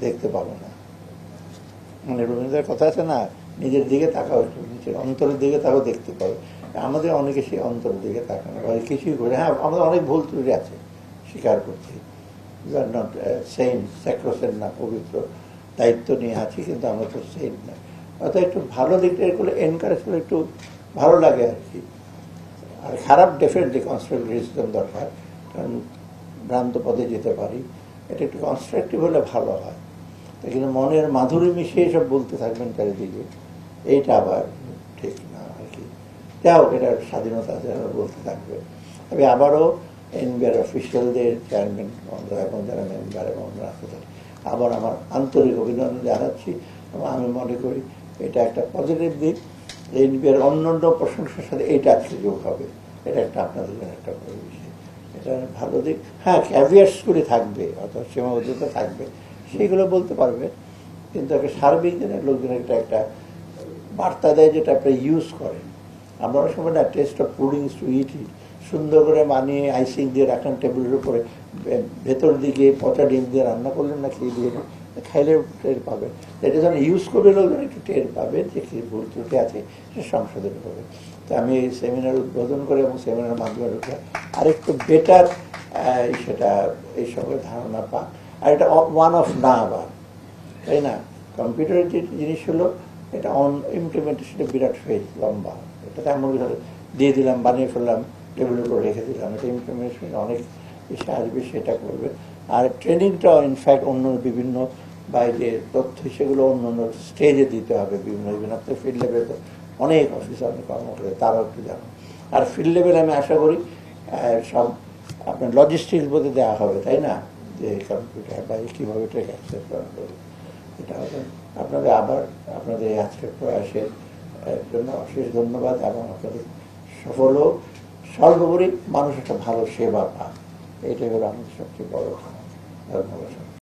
দেখতে পাবো না। মানে রবীন্দ্রের কথা আছে না, নিজের দিকে তাকাও, একটু নিজের অন্তরের দিকে তাকাও, দেখতে পাবে। আমাদের অনেকে সেই অন্তরের দিকে তাকানো হয়, কিছুই করে। হ্যাঁ, আমাদের অনেক ভুল ত্রুটি আছে, স্বীকার করছি। ইউ আর নট সেইন্ট, স্যাক্রোসেন্ট না, পবিত্র, দায়িত্ব নিয়ে আছি, কিন্তু আমরা তো সেইন্ট না। অর্থাৎ একটু ভালো দিকটা করলে, এনকারেজ করলে একটু ভালো লাগে আর কি। আর খারাপ ডেফিনেটলি কনস্ট্রাকটিভ ক্রিটিসিজম দরকার, কারণ ভ্রান্ত পথে যেতে পারি। এটা একটু কনস্ট্রাকটিভ হলে ভালো হয়। কিন্তু মনের মাধুরী মিশিয়ে সব বলতে থাকবেন চারিদিকে, এইটা আবার ঠিক না আর কি। যাও, এটার স্বাধীনতা আছে, বলতে থাকবে। তবে আবারও এনবিআর অফিসিয়ালদের, চেয়ারম্যান এবং যারা মেম্বার এবং আবার আমার আন্তরিক অভিনন্দন জানাচ্ছি। এবং আমি মনে করি এটা একটা পজিটিভ দিক। এনবিআর অন্যান্য প্রশংসার সাথে এটা আজকে যোগ হবে, এটা একটা আপনাদের জন্য একটা বিষয়, এটা ভালো দিক। হ্যাঁ, ক্যাভিয়ার্সগুলি থাকবে, অর্থাৎ সীমাবদ্ধতা থাকবে, সেইগুলো বলতে পারবে। কিন্তু একটা সার্বিক দিনের লোকজন একটা বার্তা দেয়, যেটা আপনি ইউজ করেন। আমরা অনেক সময় না, টেস্ট অফ পুডিংস টু ইট, সুন্দর করে মানিয়ে আইসিং দিয়ে রাখেন টেবিলের উপরে, ভেতর দিকে পচা ডিম দিয়ে রান্না করলেন না, খেয়ে দিয়ে খাইলে টের পাবে। এটা যখন ইউজ করবে লোকজন একটু টের পাবে যে কি ভুল ত্রুটি আছে, সে সংশোধন করবে। তো আমি এই সেমিনার উদ্বোধন করে এবং সেমিনার মাধ্যমে আরেকটু বেটার সেটা এই সবের ধারণা পাক। আর এটা ওয়ান অফ না আবার, তাই না? কম্পিউটারের যে জিনিস হলো, এটা ইমপ্লিমেন্টেশনে বিরাট ফেজ, লম্বা। এটা এমন দিয়ে দিলাম, বানিয়ে ফেললাম, টেবিলের উপর রেখে দিলাম। এটা ইমপ্লিমেন্টেশন অনেক বেশি আসবে, সেটা করবে। আর ট্রেনিংটাও ইনফ্যাক্ট অন্য বিভিন্ন বাইরে তথ্য সেগুলো অন্য অন্য স্টেজে দিতে হবে, বিভিন্ন বিভিন্ন। আপনার ফিল্ড লেভেলে তো অনেক অফিসার, অনেক কর্মকর্তা, তারাও একটু জানো। আর ফিল্ড লেভেলে আমি আশা করি সব আপনার লজিস্টিক্স বোধে দেওয়া হবে, তাই না? যে কম্পিউটার বা কীভাবে এটা অ্যাক্সেস করা হবে, এটা হবে। আপনাদের আবার আপনাদের আজকের প্রয়াসের জন্য অশেষ ধন্যবাদ, এবং আপনাদের সফল হোক। সর্বোপরি মানুষ একটা ভালো সেবা পাক, এইটাই হলো আমাদের সবচেয়ে বড় ধন্যবাদ।